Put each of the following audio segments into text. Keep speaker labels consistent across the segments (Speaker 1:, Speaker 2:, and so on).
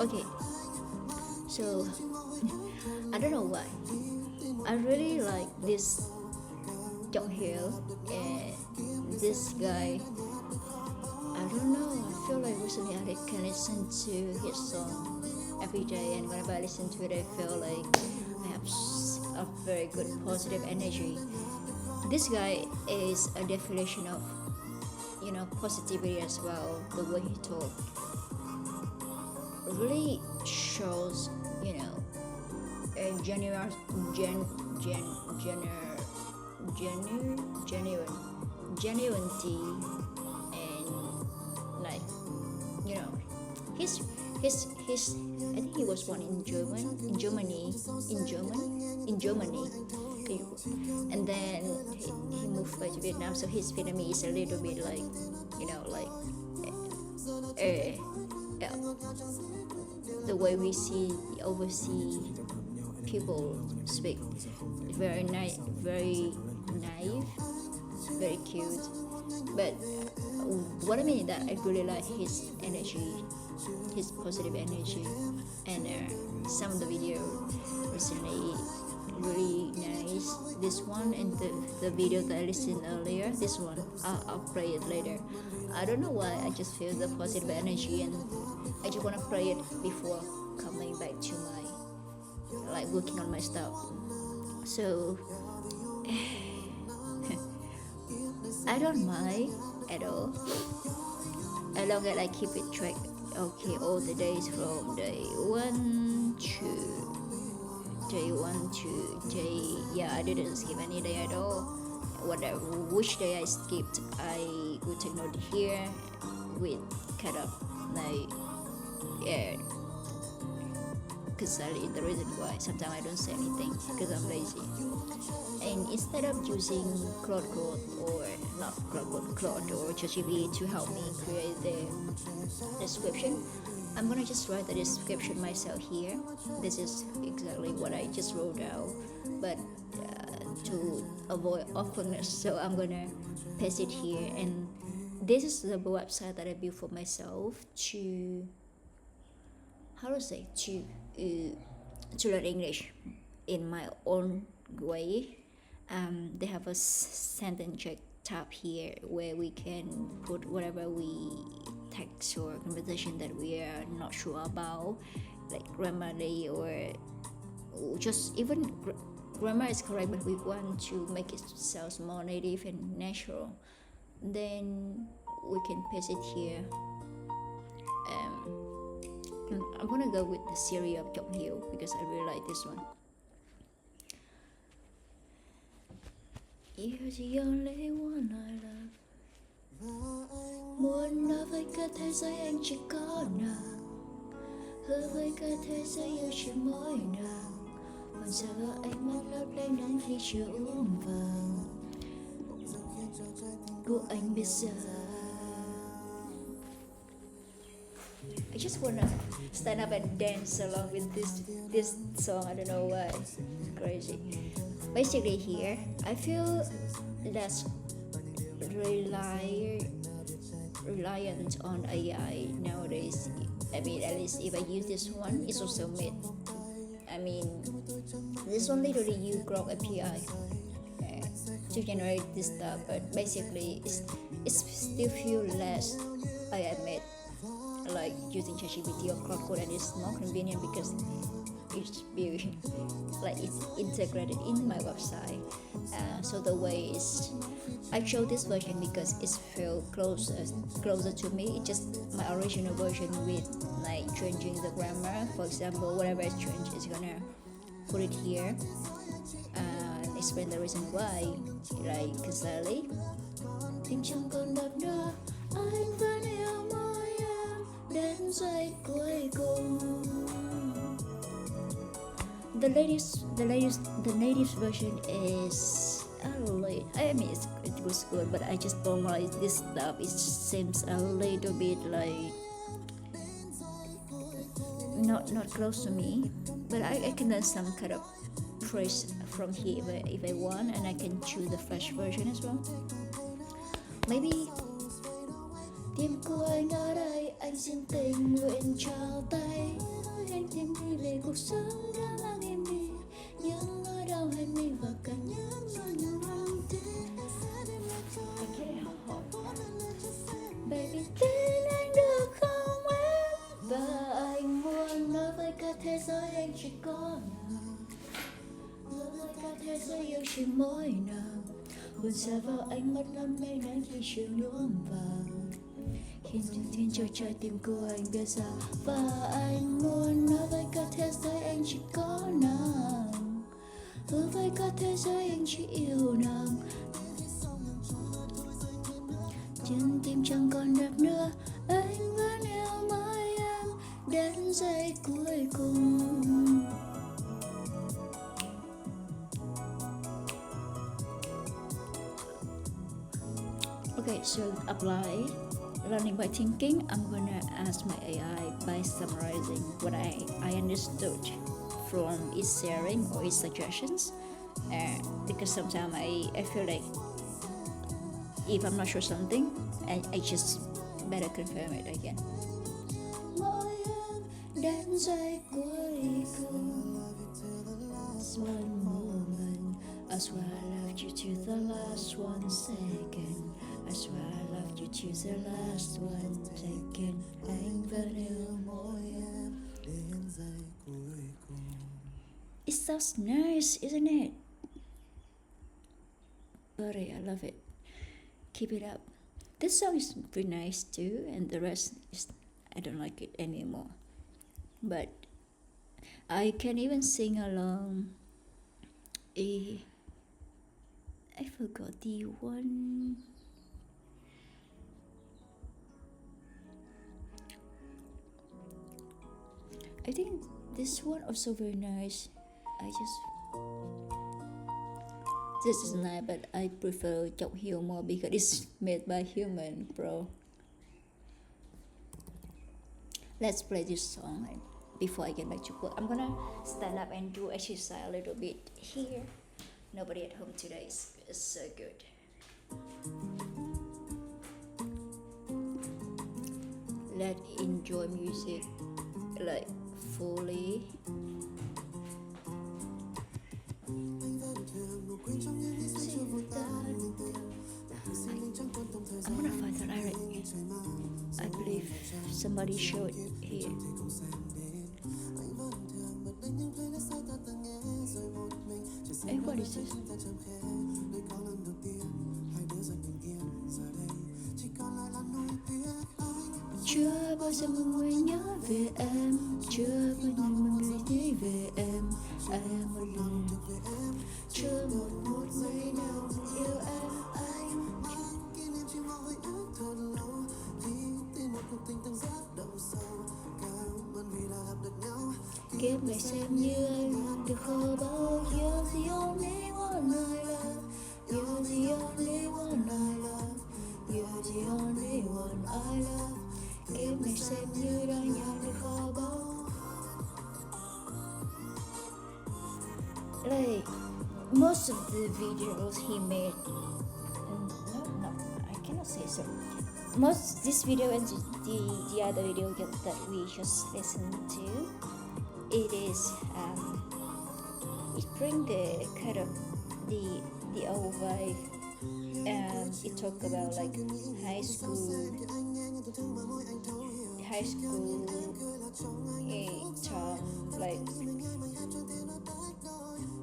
Speaker 1: Okay, so I don't know why. I really like this downhill and this guy. I don't know. I feel like recently I can listen to his song every day, and whenever I listen to it, I feel like I have a very good positive energy. This guy is a definition of positivity as well. The way he talk really shows a genuinity, and like you know his I think he was born in Germany, and then he moved back to Vietnam, so his Vietnamese is a little bit like uh, the way we see overseas people speak. Very nice, very naive, very cute. But what I mean is that I really like his energy, his positive energy, and some of the video recently really nice. This one and the video that I listened earlier, this one I'll play it later. I don't know why, I just feel the positive energy, and I just want to play it before coming back to my working on my stuff. So I don't mind at all, as long as I keep it track. Okay, all the days from day one to day, yeah, I didn't skip any day at all. Whatever, which day I skipped, I would take note here with kind of like because the reason why sometimes I don't say anything because I'm lazy. And instead of using Claude or not Claude or ChatGPT to help me create the description, I'm gonna just write the description myself here. This is exactly what I just wrote out, but to avoid awkwardness, so I'm gonna paste it here. And this is the website that I built for myself to to learn English in my own way. They have a sentence check tab here where we can put whatever we text or conversation that we are not sure about, like grammarly or just even grammar is correct, but we want to make it sound more native and natural. Then we can paste it here. I'm gonna go with the series of John Hill because I really like this one. You're the only one I love. Muốn nói với cả thế giới anh chỉ có nàng, hứa với cả thế giới yêu chỉ mỗi nàng. Còn giờ ánh mắt lấp lánh nắng khi chiều uống vàng của anh bây giờ. I just wanna stand up and dance along with this song. I don't know why. It's crazy. Basically here, I feel less reliant on AI nowadays. I mean, at least if I use this one, it's also made. I mean, this one literally use Claude API to generate this stuff, but basically it's still feel less AI made, like using ChatGPT or Claude, and it's more convenient because it's built like it's integrated in my website. So the way is, I chose this version because it feels closer to me. It's just my original version with like changing the grammar. For example, whatever is changed, it's gonna put it here and explain the reason why. Like Kazali. Tim trong con đập đó, anh vẫn yêu môi em đến giây cuối cùng. The native version is I mean it was good, but I just don't like this stuff. It seems a little bit like not close to me, but I can learn some kind of phrase from here if I want, and I can choose the fresh version as well. Maybe tim của anh ở đây, anh Em xin tình nguyện trao tay, anh thêm đi về cuộc sống đã mang em đi, những nỗi đau hay mi và cả những nỗi niềm tin. I can't hold. Baby tin anh được không em? Và anh muốn nói với cả thế giới anh chỉ có nàng, nói với cả thế giới yêu chỉ mỗi nàng. Buồn xa vào ánh mắt lắm mây nắng khi chiều nhuộm vàng, khiến những thiên cho trái tim của anh biết ra. Và anh muốn nói với cả thế giới anh chỉ có nàng, hứa với cả thế giới anh chỉ yêu nàng. Chân tim chẳng còn đập nữa, anh vẫn yêu mãi em đến giây cuối cùng. Okay, so apply learning by thinking. I'm gonna ask my AI by summarizing what I understood from its sharing or its suggestions. Because sometimes I feel like if I'm not sure something, I just better confirm it again. Đến giây cuối cùng, one moment, I swear I loved you to the last 1 second. I swear I loved you to the last 1 second. Anh vẫn yêu mỗi em đến giây cuối cùng. It sounds nice, isn't it? Buddy, I love it. Keep it up. This song is pretty nice too, and the rest is I don't like it anymore. But I can even sing along. I forgot the one. I think this one also very nice. This is nice, but I prefer Chọc Hiếu more because it's made by human, bro. Let's play this song before I get back to work. I'm gonna stand up and do exercise a little bit here. Nobody at home today. It's so good. Let's enjoy music like fully. I'm gonna find the lyric. I believe somebody showed here. Hey, what is this? Chưa bao giờ một người nhớ về em, chưa bao giờ một người nghĩ về em một lần, chưa một giây nào yêu em. Kiếp này xem như anh được khô bao. You're the only one I love. You're the only one I love. You're the only one I love. Kiếp này xem như đã nhận được khô bao. Like most of the videos he made, no, I cannot say so. Most this video and the other video that we just listened to, it is it bring the kind of the old vibe. It talk about like high school time, like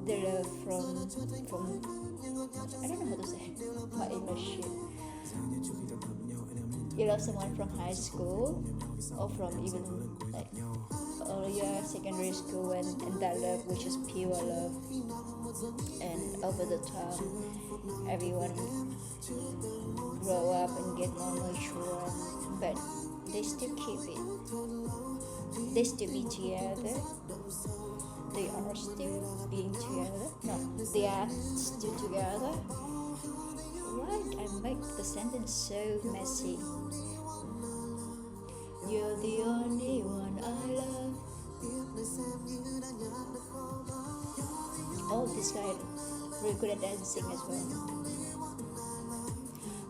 Speaker 1: the love from I don't know how to say my English. You love someone from high school or from even like earlier secondary school, and that love which is pure love, and over the time everyone grow up and get more mature, but they still keep it, they still be together, they are still being together, no, they are still together. Why I make the sentence so messy? You're the only one I love. Oh, this guy really good at dancing as well.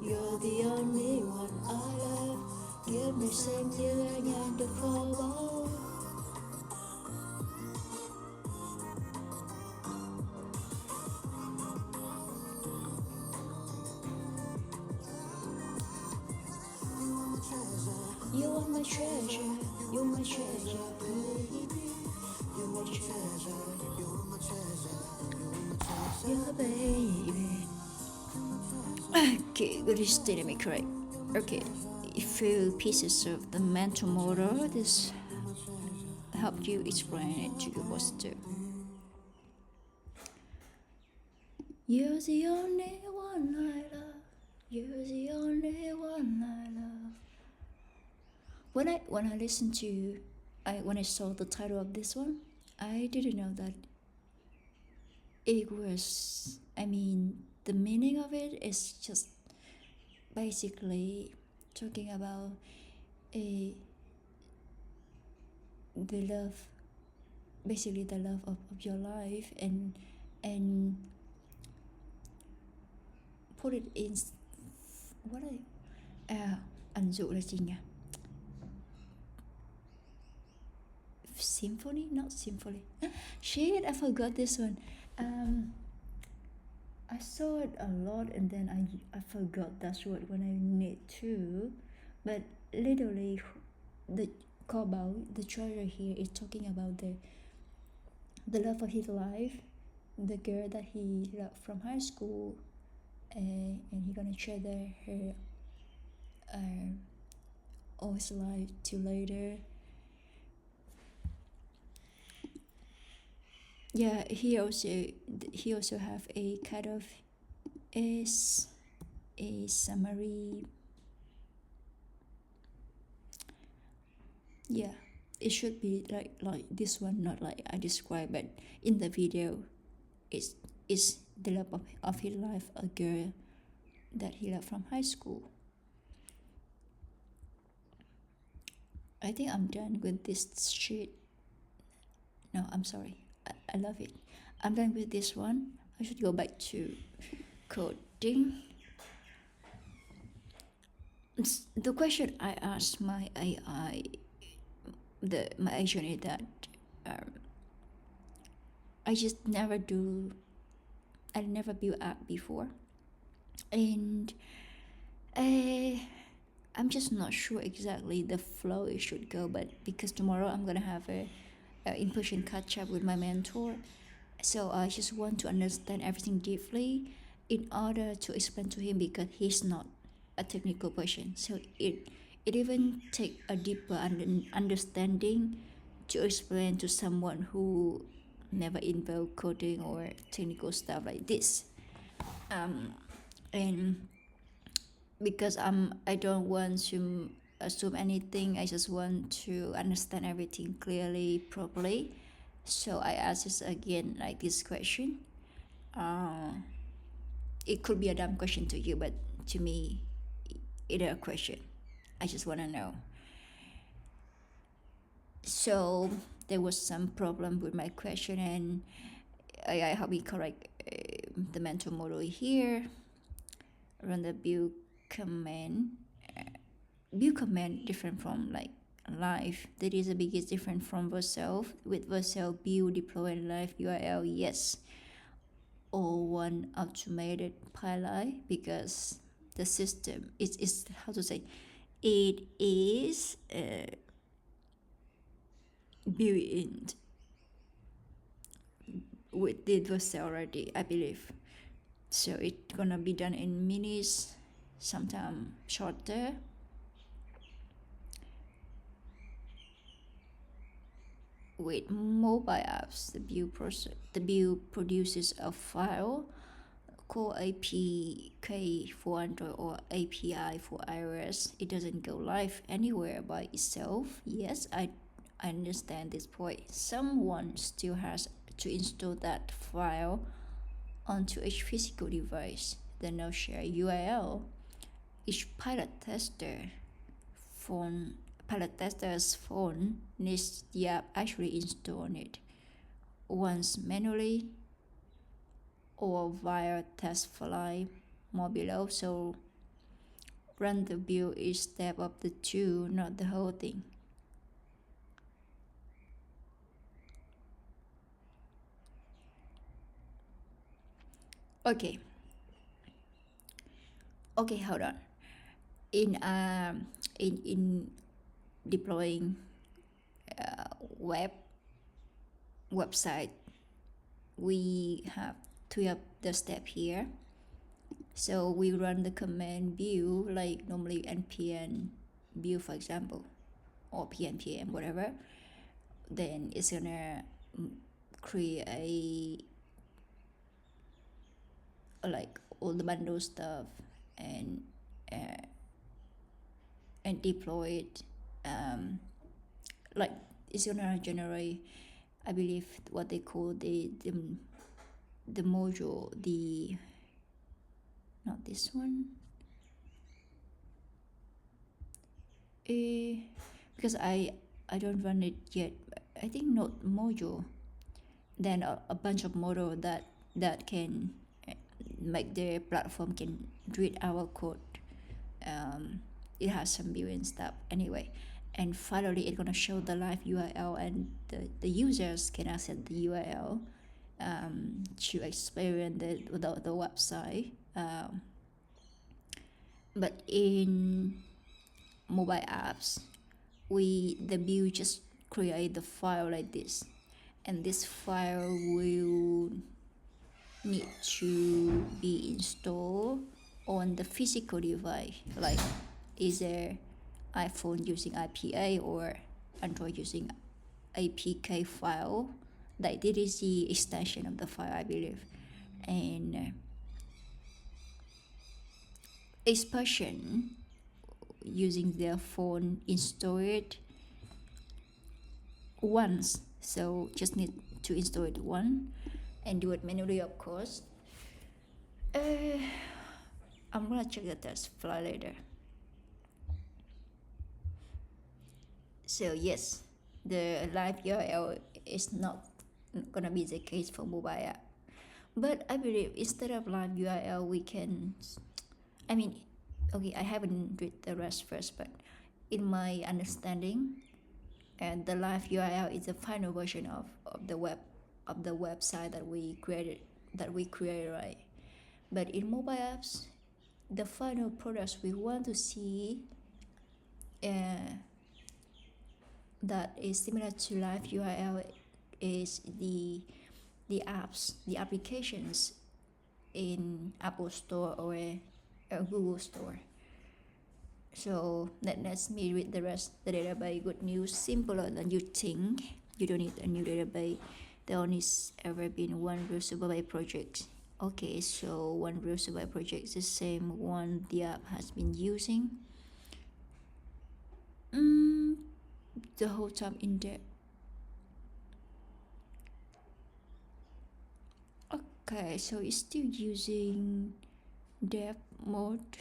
Speaker 1: You're the only one I love. Kiếp này xem như anh You are my treasure, you're my treasure, baby. You're my treasure, yeah, baby. Okay, good is dynamic, correct? Okay, a few pieces of the mental model. This helped you explain it to your boss too. You're the only one I love. You're the only one I love. When I listened to, when I saw the title of this one, I didn't know that it was. I mean, the meaning of it is just basically talking about a the love, basically the love of your life, and put it in what ảnh dụ là gì nhỉ? Symphony, not symphony. Shit, I forgot this one. I saw it a lot and then I forgot that word when I need to, but literally the Kobo, the treasure here, is talking about the love of his life, the girl that he loved from high school, and he gonna treasure her all his life till later. Yeah, he also have a kind of a summary. Yeah, it should be like this one, not like I described, but in the video, it's the love of his life, a girl that he loved from high school. I think I'm done with this shit. No, I'm sorry. I love it. I'm done with this one. I should go back to coding. The question I asked my AI, my agent, is that I just never do. I never built app before, and I'm just not sure exactly the flow it should go. But because tomorrow I'm gonna have a in-person catch up with my mentor, so I just want to understand everything deeply in order to explain to him, because he's not a technical person. So it even take a deeper understanding to explain to someone who never involved coding or technical stuff like this. And because I don't want to assume anything, I just want to understand everything clearly, properly. So I ask this again, like this question. It could be a dumb question to you, but to me, it's a question. I just want to know. So there was some problem with my question, and I help me correct the mental model here. Run the build command. Build command different from like live. That is the biggest difference from Vercel. With Vercel, build, deploy, and live URL, yes, or one automated pilot, because the system is how to say, it is built in with the Vercel already, I believe. So it's gonna be done in minutes, sometimes shorter. With mobile apps, the build produces a file called APK for Android or API for iOS. It doesn't go live anywhere by itself. Yes, I understand this point. Someone still has to install that file onto each physical device. Then they'll share URL. Each pilot tester's phone needs the app actually install on it once manually or via test file more below. So run the build each step of the two, not the whole thing. Okay, hold on. In deploying website, we have 12 the step here. So we run the command view, like normally npm view, for example, or pnpm, whatever. Then it's gonna create like all the bundle stuff and deploy it. Like it's gonna generate, I believe, what they call the module, the not this one, because I don't run it yet. I think not module. Then a bunch of model that can make the platform can read our code. It has some built-in stuff anyway. And finally, it's gonna show the live URL, and the users can access the URL to experience the website. But in mobile apps, the view just create the file like this, and this file will need to be installed on the physical device, like either iPhone using IPA or Android using APK file. Like this is the extension of the file, I believe. And each person using their phone install it once, so just need to install it once and do it manually, of course. I'm gonna check the test file later. So yes, the live URL is not gonna be the case for mobile app. But I believe instead of live URL, we can, I mean, okay, I haven't read the rest first, but in my understanding, and the live URL is the final version of the website that we created, right? But in mobile apps, the final products we want to see that is similar to live URL is the apps, the applications in Apple Store or Google Store. So let's me read the rest. The database, good news, simpler than you think. You don't need a new database. There only ever been one real supervised project. Okay, so one real supervised project is the same one the app has been using the whole time in there. Okay, so it's still using dev mode,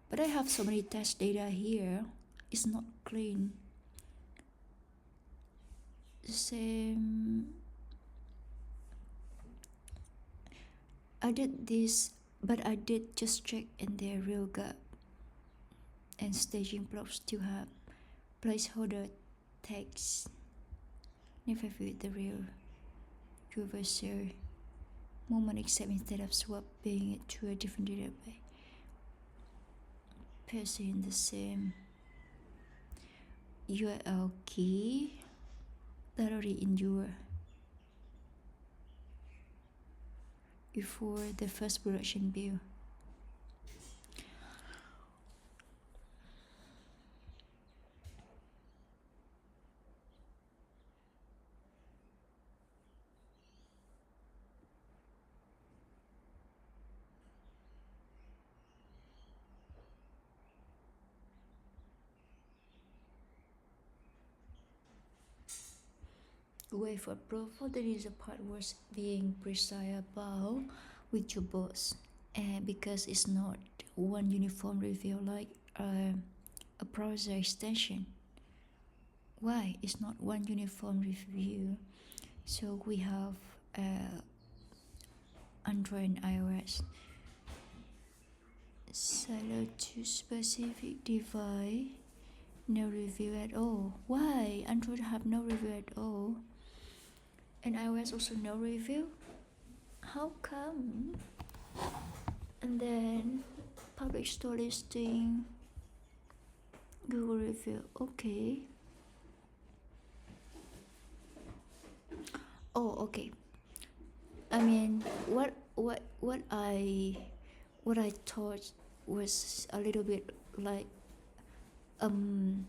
Speaker 1: but I have so many test data here. It's not clean. Same. I did this, but I did just check in their real gap, and staging blocks still have placeholder text. Never viewed the real universal moment except instead of swapping it to a different database. Pasting the same URL key that already in your before the first production view. Wait for proof. That is a part worth being precise about with your boss, and because it's not one uniform review like a browser extension. Why it's not one uniform review? So we have Android and iOS. Silo to specific device, no review at all. Why Android have no review at all? And iOS also no review? How come? And then public store listing, Google review. Okay. Oh, okay. I mean, what I thought was a little bit like um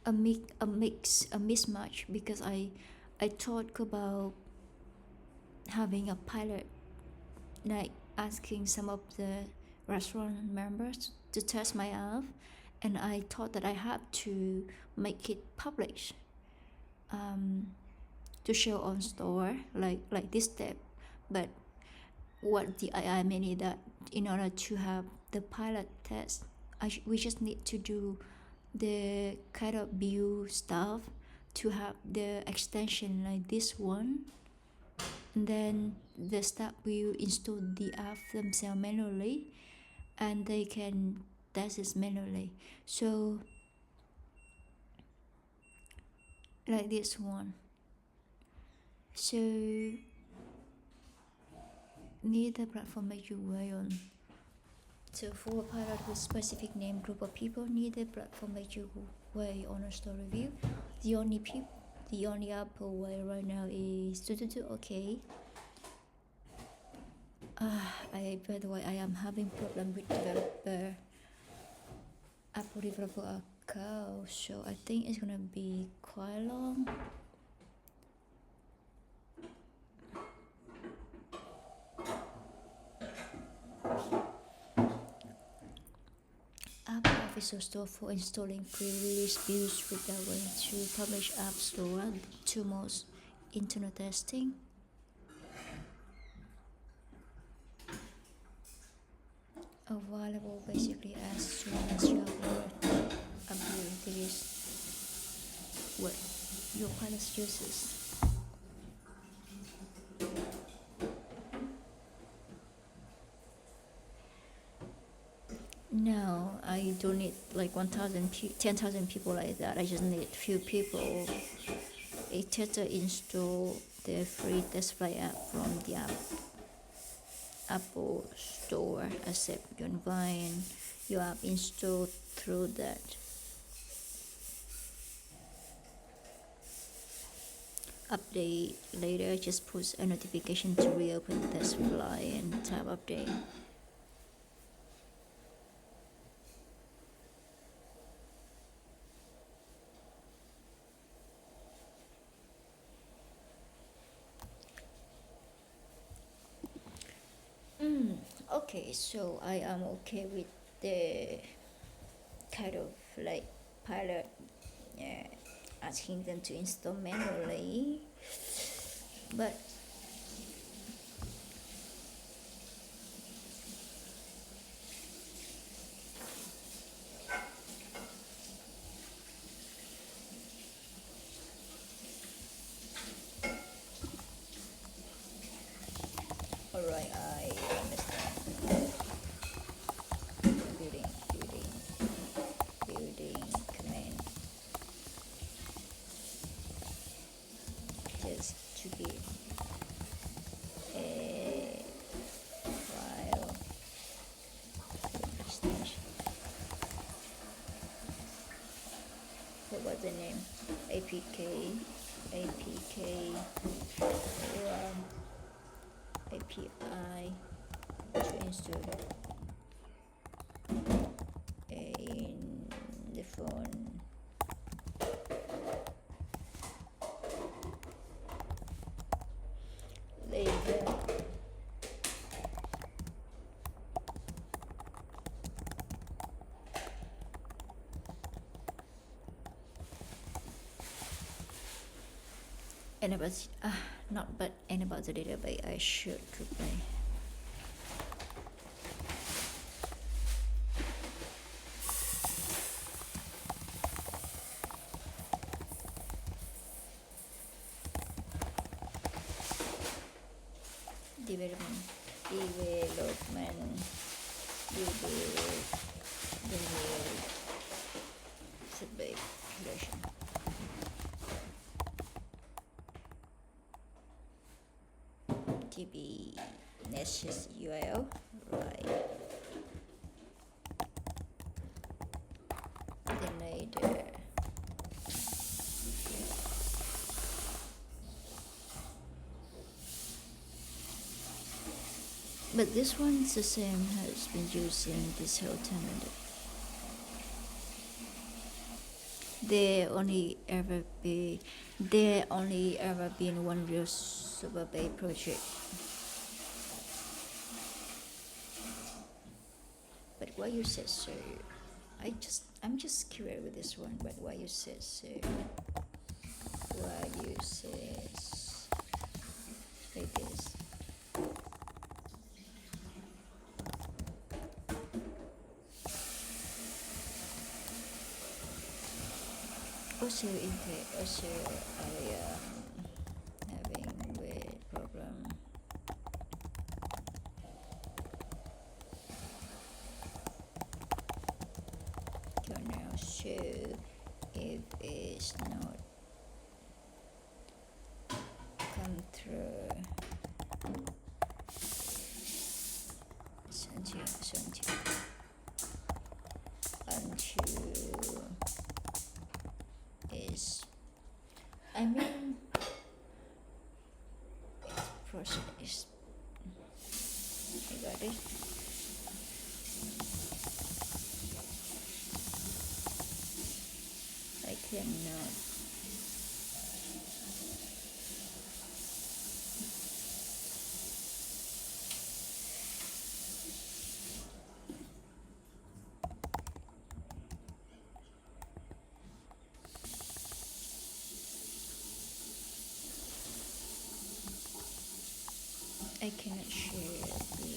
Speaker 1: a mismatch, because I thought about having a pilot, like asking some of the restaurant members to test my app, and I thought that I had to make it publish, to show on store, like this step. But what the AI meant is that in order to have the pilot test, we just need to do the kind of view stuff to have the extension like this one, and then the staff will install the app themselves manually, and they can test it manually. So like this one. So neither platform make you way on. So for a pilot with specific name group of people, neither platform make you way on a store review. The only Apple way right now is to okay. By the way, I am having problem with developer Apple developer account, so I think it's gonna be quite long. Apple Official Store for installing pre-release builds without going to publish App Store. Two most internal testing. Available basically as soon as you upload this what your pilot uses. No, I don't need like 10,000 people like that. I just need few people. It to install the free test flight app from the Apple Store, accept your environment, your app installed through that. Update later, just push a notification to reopen the test flight and tab update. Okay, so I am okay with the kind of like pilot, asking them to install manually, but alright, I understand. Building command, just to give a file extension. What the name? APK API to install in the phone. Later, and about not but and about the database, I should reply. Development, the new feedback creation. TB Nexus URL, right? there. But this one's the same has been using this whole time. There only ever been one real Super Bay project. But why you said so? I'm just curious with this one. But why you said so? Why you said like this? Also, I having weight problem. Can now show if it's not come through. Until is, I mean, it's process. I got it. I cannot. I cannot share the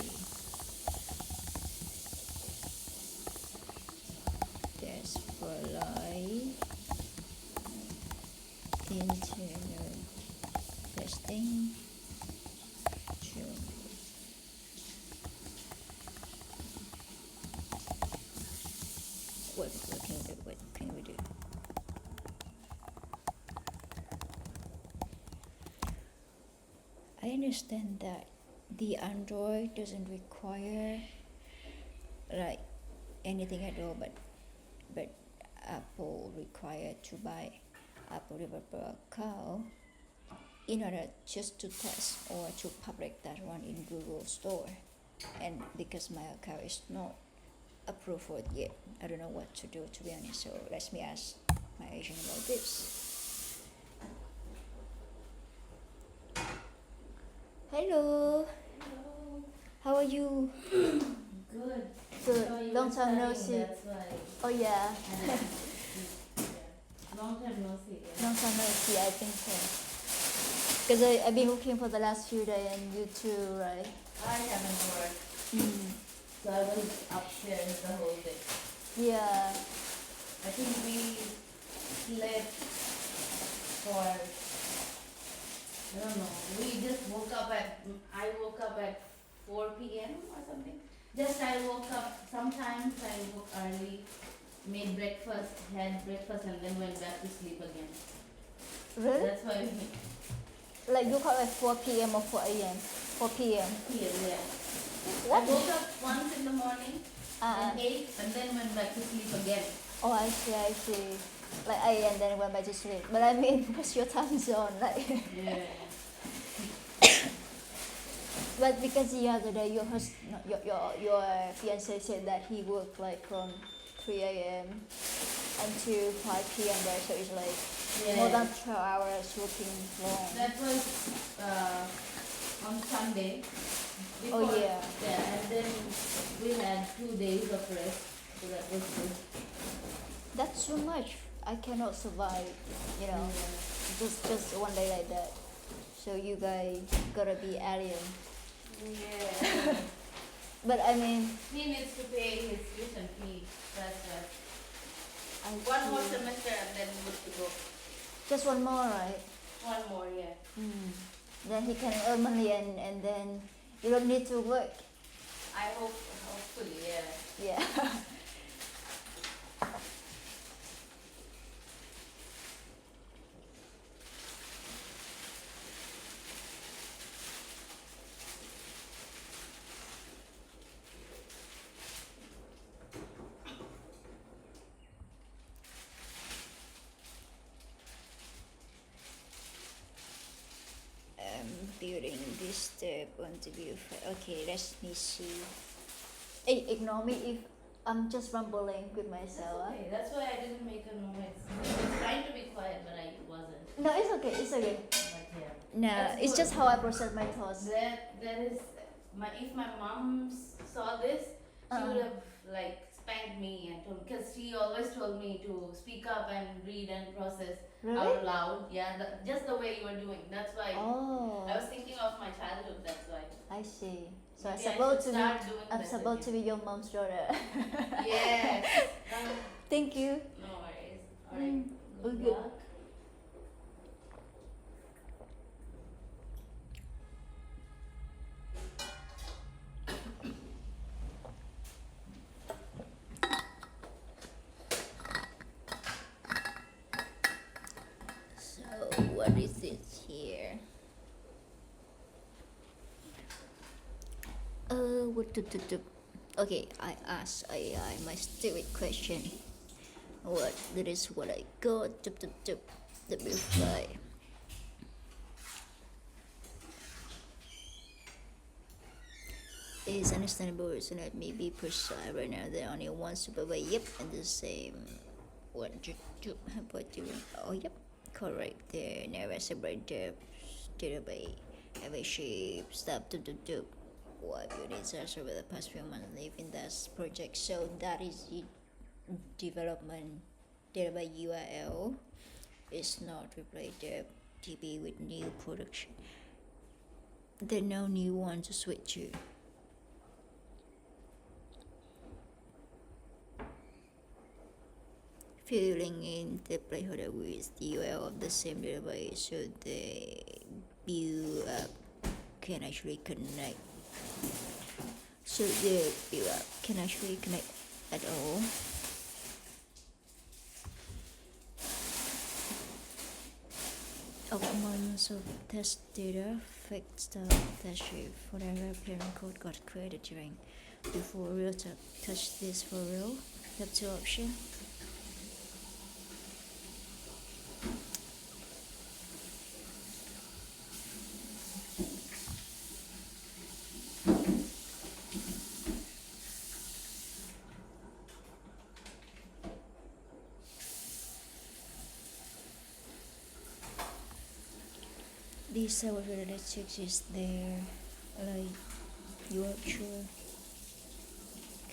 Speaker 1: test for live internal testing. What can we do? What can we do? I understand that the Android doesn't require like anything at all, but Apple required to buy Apple developer account in order just to test or to public that one in Google Store. And because my account is not approved for it yet, I don't know what to do, to be honest. So let me ask my agent about this. Hello.
Speaker 2: Hello.
Speaker 1: How are you?
Speaker 2: Good.
Speaker 1: Good.
Speaker 2: So you
Speaker 1: Long
Speaker 2: were
Speaker 1: time no
Speaker 2: studying,
Speaker 1: see.
Speaker 2: That's why.
Speaker 1: Oh yeah.
Speaker 2: Yeah. Long time no see. Yeah.
Speaker 1: Long time no see, I think so. Because I've been looking for the last few days and you too, right?
Speaker 2: I haven't worked, so I was upstairs the whole day.
Speaker 1: Yeah.
Speaker 2: I think we slept for, I don't know, we just woke up at, I woke up at 4 p.m. or something. I woke up, sometimes I woke early, made breakfast, had breakfast and then went back to sleep again.
Speaker 1: Really?
Speaker 2: That's why we
Speaker 1: Like you call at 4 p.m. or 4 a.m.? 4 p.m.
Speaker 2: yeah.
Speaker 1: What?
Speaker 2: I woke up once in the morning and ate and then went back to sleep again.
Speaker 1: Oh, I see. Like I and then went back to sleep. But I mean, what's your time zone? Like.
Speaker 2: Yeah.
Speaker 1: But because the other day your fiance said that he worked like from 3 a.m. until 5 p.m. there, so it's like more than 12 hours working long.
Speaker 2: That was on Sunday. Before,
Speaker 1: Oh yeah.
Speaker 2: Yeah, and then we had 2 days of rest, so that was good.
Speaker 1: That's too much. I cannot survive, you know, just one day like that. So you guys gotta be alien.
Speaker 2: Yeah.
Speaker 1: But I mean,
Speaker 2: He needs to pay his tuition fee. That's right.
Speaker 1: One
Speaker 2: more semester and then good to go.
Speaker 1: Just one more, right?
Speaker 2: One more, yeah.
Speaker 1: Then he can earn money and then you don't need to work.
Speaker 2: I hope, hopefully, yeah.
Speaker 1: Yeah. putting this step on the view file. Okay, let me see. Hey, ignore me if I'm just rumbling with
Speaker 2: That's
Speaker 1: myself.
Speaker 2: okay. That's why I didn't make a noise. I was trying to be quiet, but I wasn't.
Speaker 1: No, it's okay. It's okay.
Speaker 2: But yeah.
Speaker 1: No,
Speaker 2: That's
Speaker 1: it's
Speaker 2: good.
Speaker 1: just how I process my thoughts.
Speaker 2: That is my. If my mom saw this, she would have like spanked me and told, because she always told me to speak up and read and process
Speaker 1: Really?
Speaker 2: out loud. Yeah, just the way you were doing. That's why
Speaker 1: Oh,
Speaker 2: I was thinking of my childhood. That's why.
Speaker 1: I see. So
Speaker 2: Maybe I
Speaker 1: supposed
Speaker 2: should
Speaker 1: to be,
Speaker 2: start doing
Speaker 1: I'm
Speaker 2: that
Speaker 1: supposed to
Speaker 2: with
Speaker 1: be your mom's daughter.
Speaker 2: you. Yes.
Speaker 1: Thank you.
Speaker 2: No worries. Alright.
Speaker 1: All
Speaker 2: Good
Speaker 1: good.
Speaker 2: luck.
Speaker 1: So what is it here? What to do? Okay, I asked AI my stupid question. What? That is what I got. The reply. Is understandable, so let me be precise right now. There are only one supervisor. Yep, and the same one. But doing. Oh, yep, correct. There never separate the database. Every shape. Stop. What units are over the past few months live in that project. So that is the development database URL. It's not replace the DB with new production. There are no new one to switch to. Filling in the placeholder with the URL of the same database so the build up can actually connect. So the build up can actually connect at all. Of months of test data, fixed stuff, test shape, whatever parent code got created during before real touch this for real. You have two options. This analytics is there, like virtual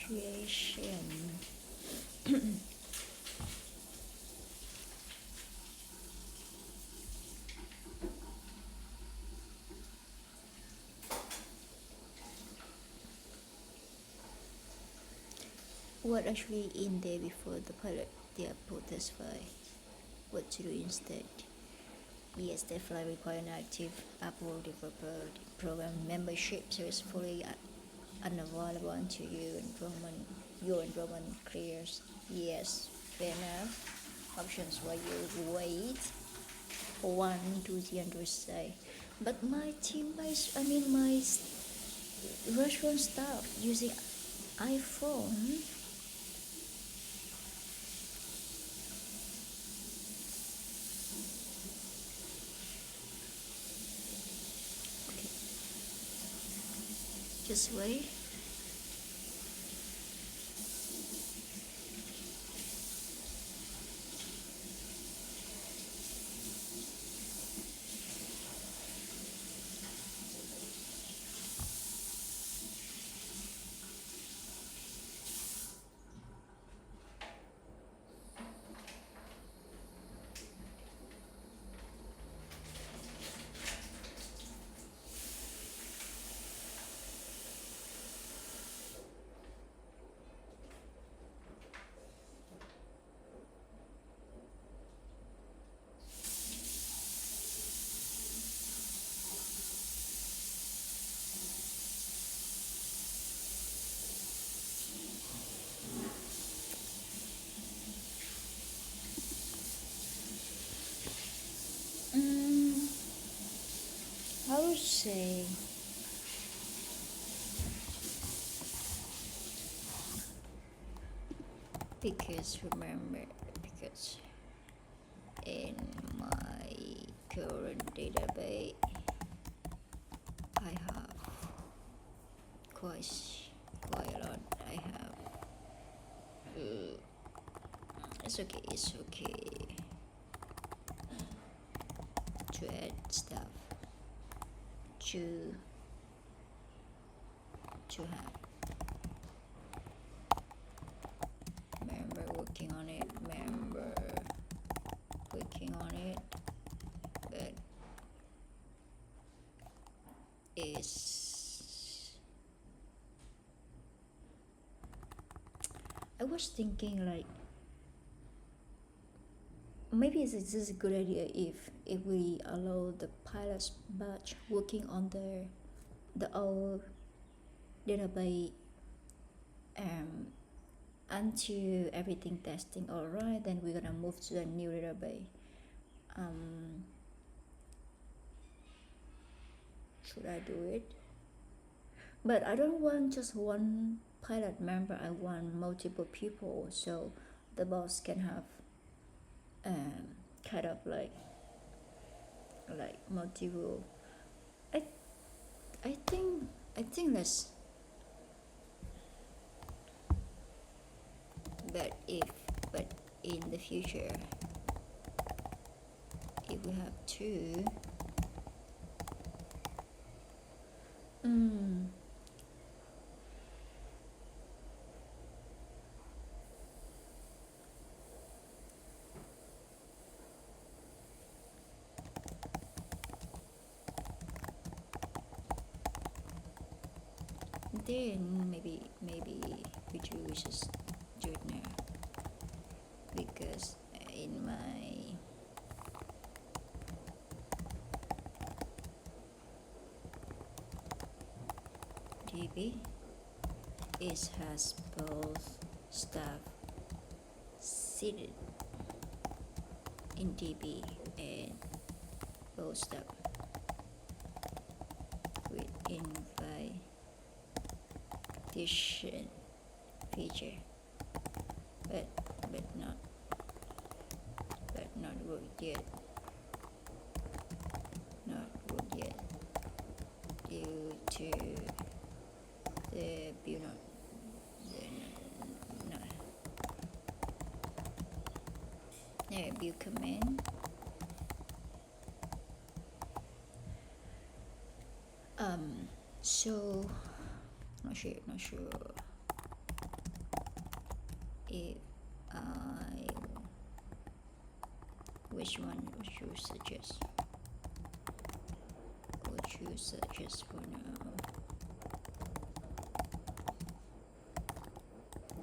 Speaker 1: creation. What actually in there before the pilot? They upload this file. What to do instead? Yes, the file require an active upload developer program membership, so it's fully unavailable until your enrollment clears. Yes, fair enough. Options while you wait for 1 to 300 say. But my teammates, my restaurant staff using iPhone. Just wait. I would say because in my current database I have quite a lot. I have it's okay to add stuff to have. Remember working on it, but I was thinking like maybe this is a good idea if we allow the pilot's batch working on the old database until everything testing alright, then we're gonna move to the new database. Should I do it? But I don't want just one pilot member, I want multiple people, so the boss can have kind of like multiple. I think let's, but in the future if we have two, then maybe we just do it now, because in my DB it has both stuff seated in DB and both stuff with invitation feature, but not worked yet. Due to the build build command. So not sure if which one would you suggest? For now?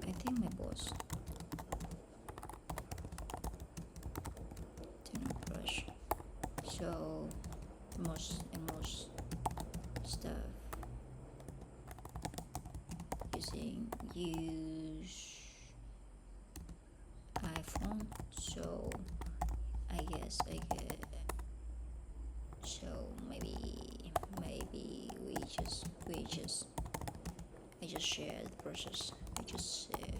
Speaker 1: I think my boss do not brush, so most stuff use iPhone, so I guess so maybe I just share the process. I just share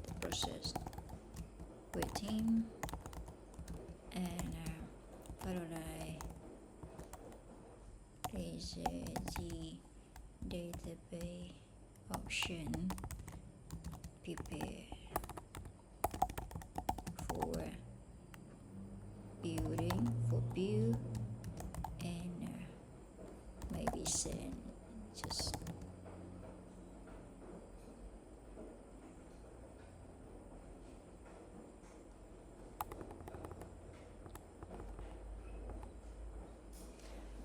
Speaker 1: the process with him, and followed by is the database option prepare for build and maybe send just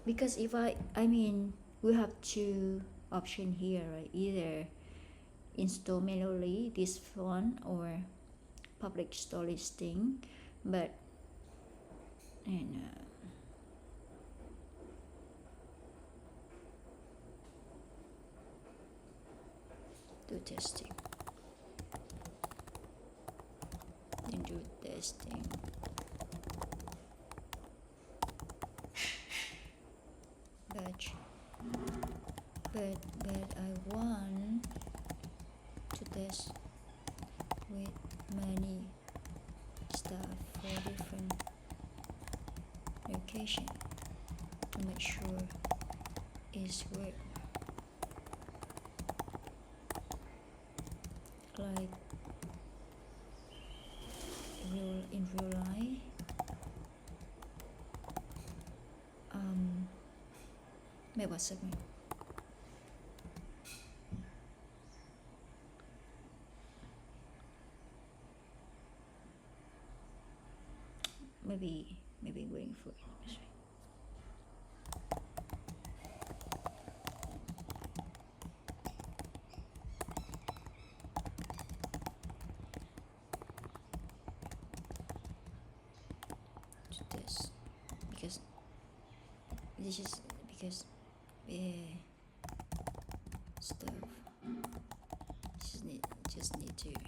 Speaker 1: because if I mean we have two options here, right? Either install manually this one or public store listing, but do testing, then do testing. But I want to test with many stuff for different location to make sure it's work. Like in real life. Wait 1 second. Maybe waiting for it. To this because this is because stuff just need to do it.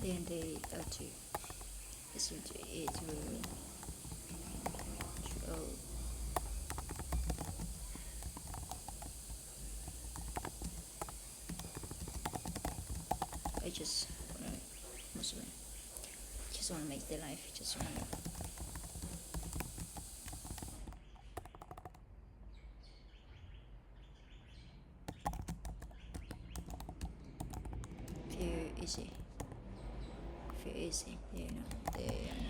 Speaker 1: Then they have to listen to it will show. I just wanna make the life just wanna feel easy. They are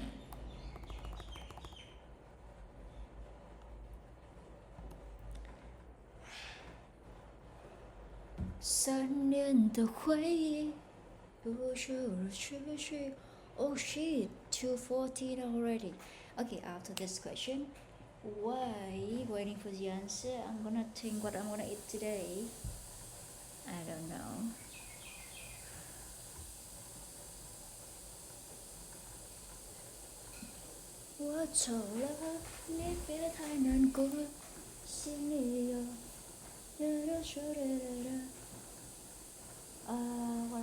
Speaker 1: not.3年的回忆如去如去 Oh shit, 2:14 already. Okay, after this question, why waiting for the answer? I'm gonna think what I'm gonna eat today. I don't know. What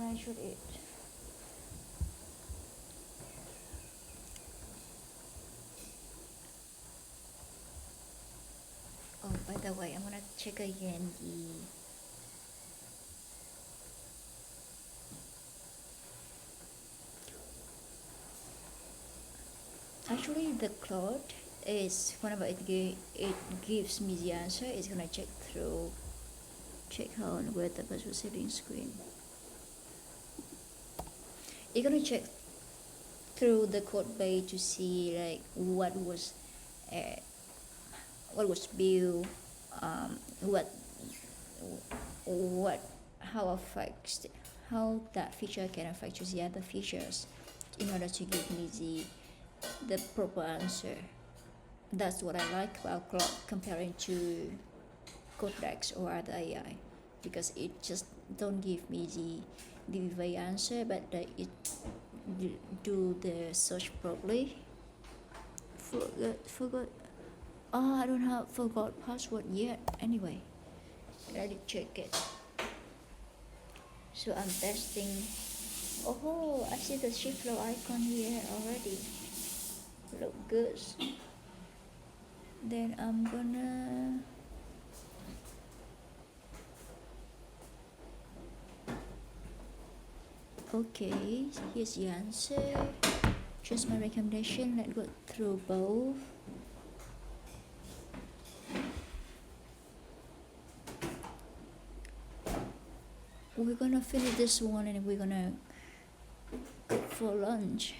Speaker 1: I should eat. Oh, by the way, I'm gonna check again actually the Claude is whenever it gives me the answer, it's gonna check on where the was receiving screen. It's gonna check through the code base to see like what was built, how that feature can affect the other features in order to give me the proper answer. That's what I like about Claude comparing to Codex or other AI, because it just don't give me the right answer, but it do the search properly. Forgot. Oh, I don't have forgot password yet. Anyway, I did check it. So I'm testing. Oh, I see the ShiftFlow icon here already. Look good. Then I'm gonna okay, here's the answer. Just my recommendation. Let's go through both. We're gonna finish this one and we're gonna cook for lunch.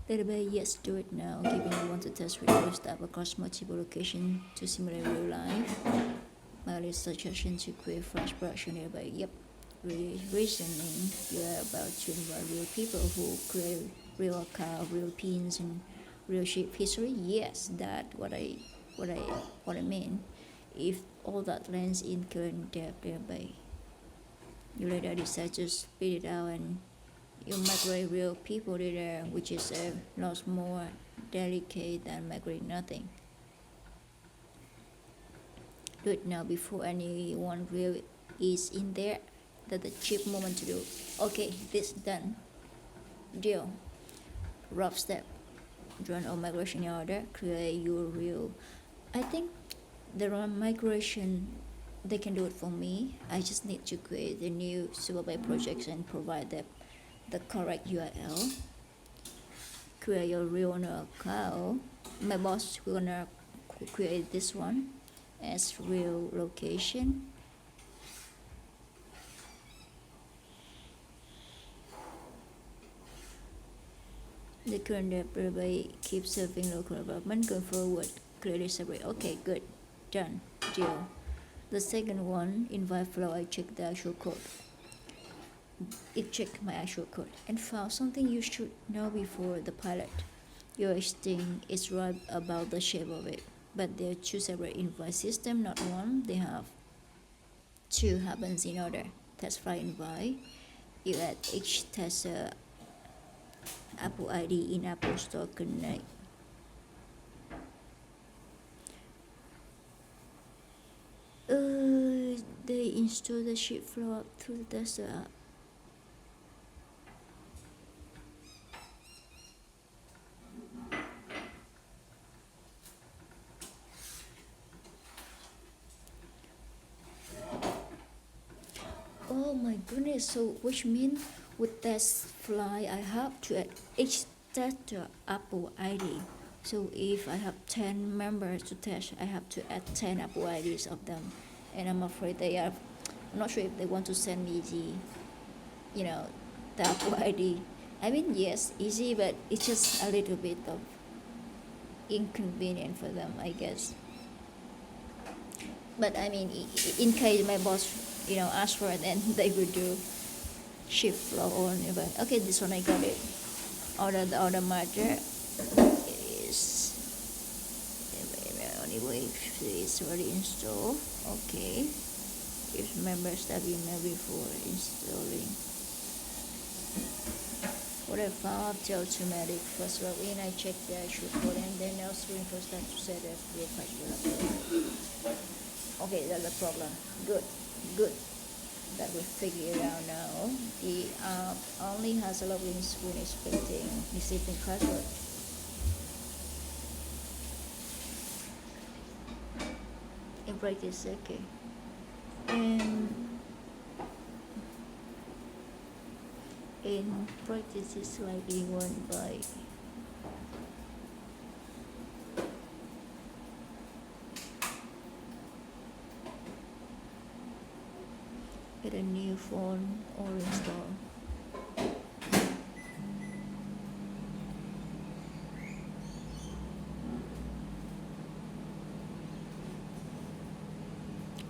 Speaker 1: Little bit, yes, do it now. Given you want to test real stuff across multiple locations to simulate real life. my list suggestion to create flash production database. Yep, reasoning you're about to invite real people who create real account, real pins, and real ship history. Yes, that's what I mean. If all that lands in current database, you later decide to spit it out and you migrate real people data, which is a lot more delicate than migrating nothing. Do it now before anyone real is in there. That's the cheap moment to do. Okay, this done. Deal. Rough step. Run all migration in order. Create your real. I think the run migration, they can do it for me. I just need to create the new supervised projects and provide the correct URL. Create your real owner account. My boss will gonna create this one as real location. The current database keeps serving local development going forward. Create it separate. Okay, good. Done. Deal. The second one, in ShiftFlow, I checked the actual code. It checked my actual code and found something you should know before the pilot. Your instinct is right about the shape of it, but they're two separate invite systems, not one. They have two happens in order. Test flight invite. You add each tester Apple ID in Apple Store Connect. They install the ShiftFlow through the tester app. Oh my goodness, so which means with test fly I have to add each tester Apple ID. So if I have 10 members to test, I have to add 10 Apple IDs of them. And I'm afraid I'm not sure if they want to send me the Apple ID. I mean, yes, easy, but it's just a little bit of inconvenient for them, I guess. But I mean, in case my boss, ask for it, then they will do ShiftFlow on. But okay, this one I got it. The order matter is anyway. It's already installed. Okay. If members have email before installing. What I found after automatic first login, I check the actual code and then I'll screen first time to set up the password. Okay, that's the problem. Good. That we figure it out now. The app only has a login screen expecting receiving password. In practice, okay. And in practice, it's slightly won by get a new phone or install.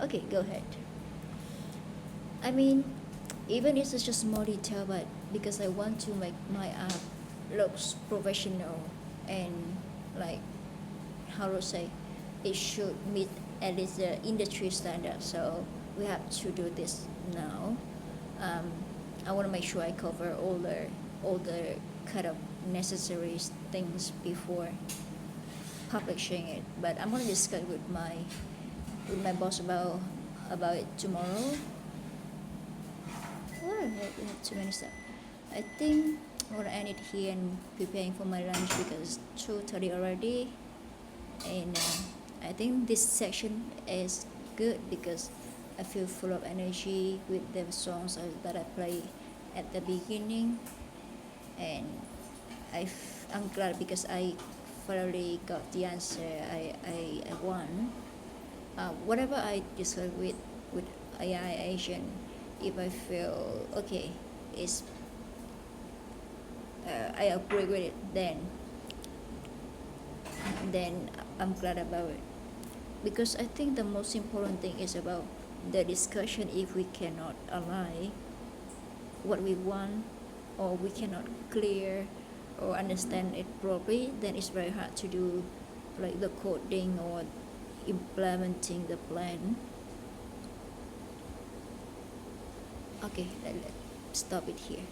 Speaker 1: Okay, go ahead. I mean, even if it's just small detail, but because I want to make my app looks professional and like, how to say, it should meet at least the industry standard. So we have to do this now. I want to make sure I cover all the kind of necessary things before publishing it. But I'm gonna discuss with my boss about it tomorrow. Well, I have too many stuff. I think I'm gonna end it here and preparing for my lunch because it's 2:30 already. And I think this section is good because I feel full of energy with the songs that I play at the beginning, and I'm glad because I finally got the answer I want. Whatever I discuss with AI agent, if I feel okay, it's I agree with it, then I'm glad about it. because I think the most important thing is about the discussion. If we cannot align what we want, or we cannot clear or understand it properly, then it's very hard to do like the coding or implementing the plan. Okay, let's stop it here.